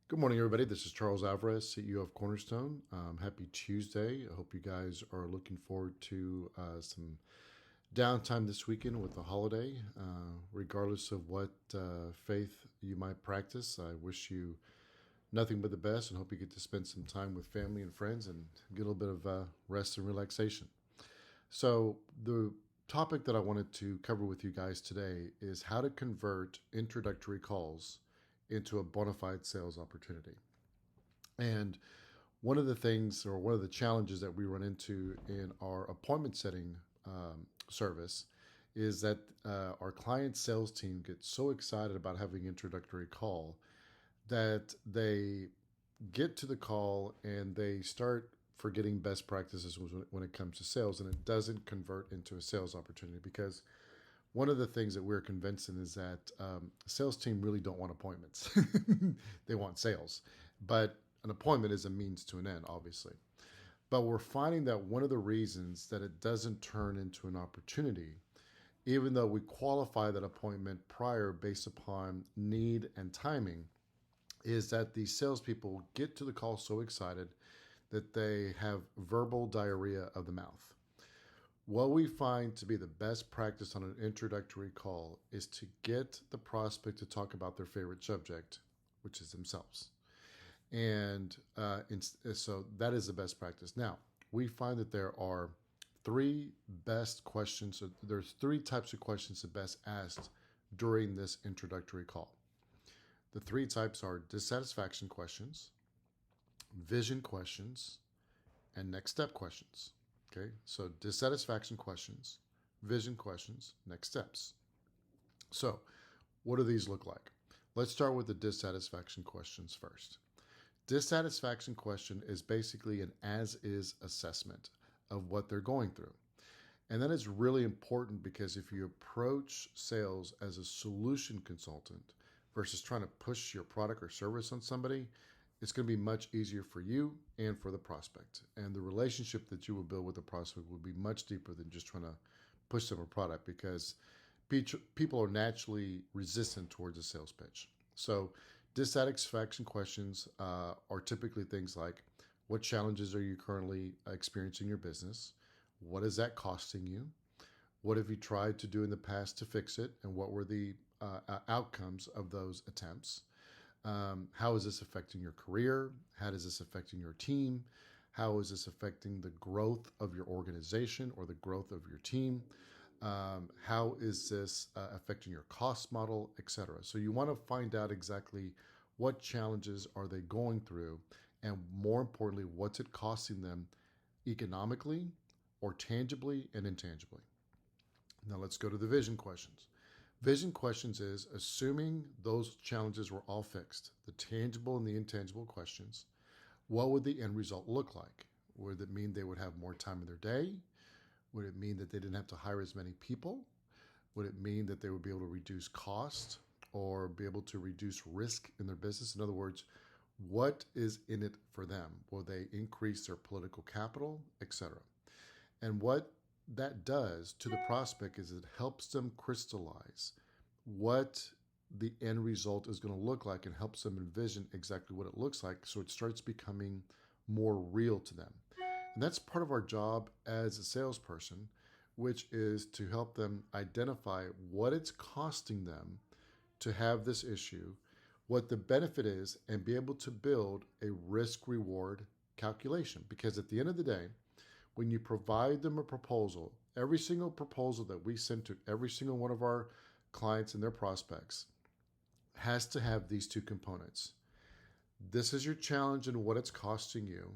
Good morning, everybody. This is Charles Alvarez, CEO of Cornerstone. Happy Tuesday. I hope you guys are looking forward to some downtime this weekend with the holiday. Regardless of what faith you might practice, I wish you nothing but the best and hope you get to spend some time with family and friends and get a little bit of rest and relaxation. So, the topic that I wanted to cover with you guys today is how to convert introductory calls into a bona fide sales opportunity. And one of the things or one of the challenges that we run into in our appointment setting service is that our client sales team gets so excited about having introductory call that they get to the call and they start forgetting best practices when it comes to sales, and it doesn't convert into a sales opportunity because one of the things that we're convincing is that sales team really don't want appointments. They want sales, but an appointment is a means to an end, obviously. But we're finding that one of the reasons that it doesn't turn into an opportunity, even though we qualify that appointment prior based upon need and timing, is that these salespeople get to the call so excited that they have verbal diarrhea of the mouth. What we find to be the best practice on an introductory call is to get the prospect to talk about their favorite subject, which is themselves. So that is the best practice. Now, we find that there are three best questions. So there's three types of questions that best asked during this introductory call. The three types are dissatisfaction questions, vision questions, and next step questions. Okay, so dissatisfaction questions, vision questions, next steps. So, what do these look like? Let's start with the dissatisfaction questions first. Dissatisfaction question is basically an as is assessment of what they're going through. And that is really important because if you approach sales as a solution consultant versus trying to push your product or service on somebody, it's going to be much easier for you and for the prospect. And the relationship that you will build with the prospect will be much deeper than just trying to push them a product because people are naturally resistant towards a sales pitch. So, dissatisfaction questions are typically things like, what challenges are you currently experiencing in your business? What is that costing you? What have you tried to do in the past to fix it? And what were the outcomes of those attempts? How is this affecting your career? How is this affecting your team? How is this affecting the growth of your organization or the growth of your team? How is this affecting your cost model, etc.? So you want to find out exactly what challenges are they going through, and more importantly, what's it costing them economically or tangibly and intangibly. Now let's go to the vision questions. Vision questions is assuming those challenges were all fixed, the tangible and the intangible questions, what would the end result look like? Would it mean they would have more time in their day? Would it mean that they didn't have to hire as many people? Would it mean that they would be able to reduce cost or be able to reduce risk in their business? In other words, what is in it for them? Will they increase their political capital, etc.? And what that does to the prospect is it helps them crystallize what the end result is going to look like and helps them envision exactly what it looks like so it starts becoming more real to them. And that's part of our job as a salesperson, which is to help them identify what it's costing them to have this issue, what the benefit is, and be able to build a risk reward calculation. Because at the end of the day, when you provide them a proposal, every single proposal that we send to every single one of our clients and their prospects has to have these two components. This is your challenge and what it's costing you.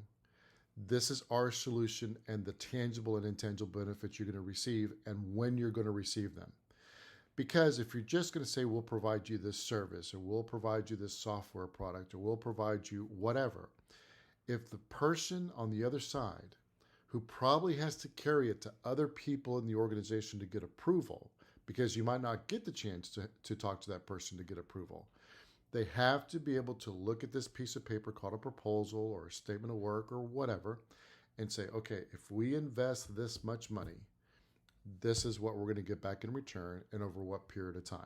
This is our solution and the tangible and intangible benefits you're going to receive and when you're going to receive them. Because if you're just going to say, we'll provide you this service or we'll provide you this software product or we'll provide you whatever, if the person on the other side who probably has to carry it to other people in the organization to get approval, because you might not get the chance to talk to that person to get approval. They have to be able to look at this piece of paper called a proposal or a statement of work or whatever and say, okay, if we invest this much money, this is what we're going to get back in return and over what period of time.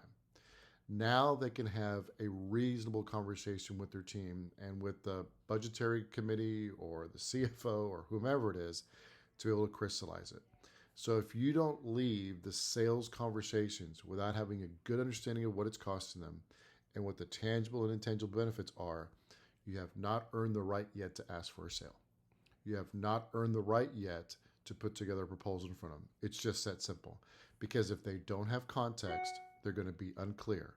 Now they can have a reasonable conversation with their team and with the budgetary committee or the CFO or whomever it is to be able to crystallize it. So if you don't leave the sales conversations without having a good understanding of what it's costing them and what the tangible and intangible benefits are, you have not earned the right yet to ask for a sale. You have not earned the right yet to put together a proposal in front of them. It's just that simple. Because if they don't have context, they're going to be unclear.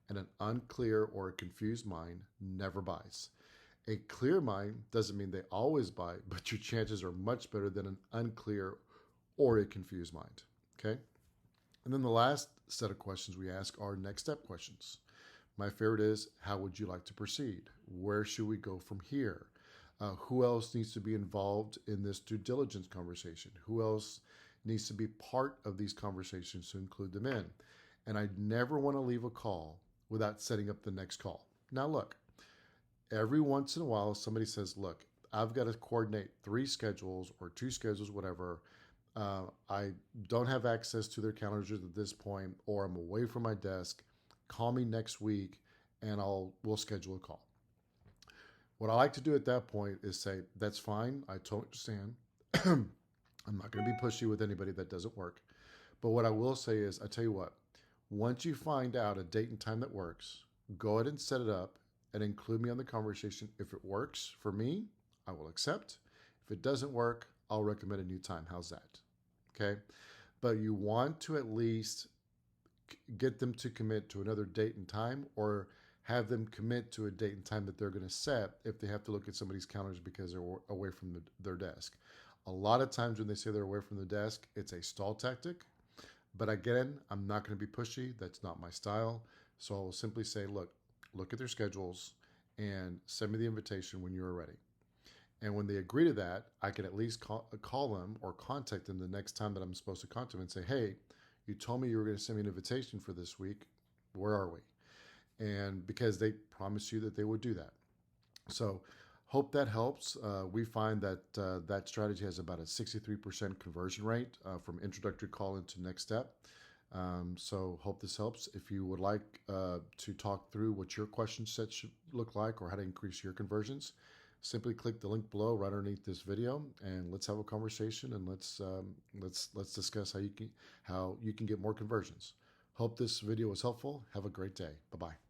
And an unclear or a confused mind never buys. A clear mind doesn't mean they always buy, but your chances are much better than an unclear or a confused mind. Okay? And then the last set of questions we ask are next step questions. My favorite is, how would you like to proceed? Where should we go from here? Who else needs to be involved in this due diligence conversation? Who else needs to be part of these conversations to include them in? And I never want to leave a call without setting up the next call. Now, look, every once in a while, somebody says, look, I've got to coordinate 3 schedules or 2 schedules, whatever. I don't have access to their calendars at this point, or I'm away from my desk. Call me next week and we'll schedule a call. What I like to do at that point is say, that's fine. I totally understand. I'm not going to be pushy with anybody that doesn't work. But what I will say is, I tell you what, once you find out a date and time that works, go ahead and set it up and include me on the conversation. If it works for me, I will accept. If it doesn't work, I'll recommend a new time. How's that? Okay. But you want to at least get them to commit to another date and time, or have them commit to a date and time that they're going to set if they have to look at somebody's calendars because they're away from their desk. A lot of times when they say they're away from the desk, it's a stall tactic. But again, I'm not going to be pushy. That's not my style. So I will simply say, look at their schedules and send me the invitation when you're ready. And when they agree to that, I can at least call them or contact them the next time that I'm supposed to contact them and say, hey, you told me you were going to send me an invitation for this week. Where are we? And because they promised you that they would do that. So hope that helps. We find that that strategy has about a 63% conversion rate from introductory call into next step. So hope this helps. If you would like to talk through what your question set should look like or how to increase your conversions, simply click the link below right underneath this video, and let's have a conversation, and let's discuss how you can get more conversions. Hope this video was helpful. Have a great day. Bye-bye.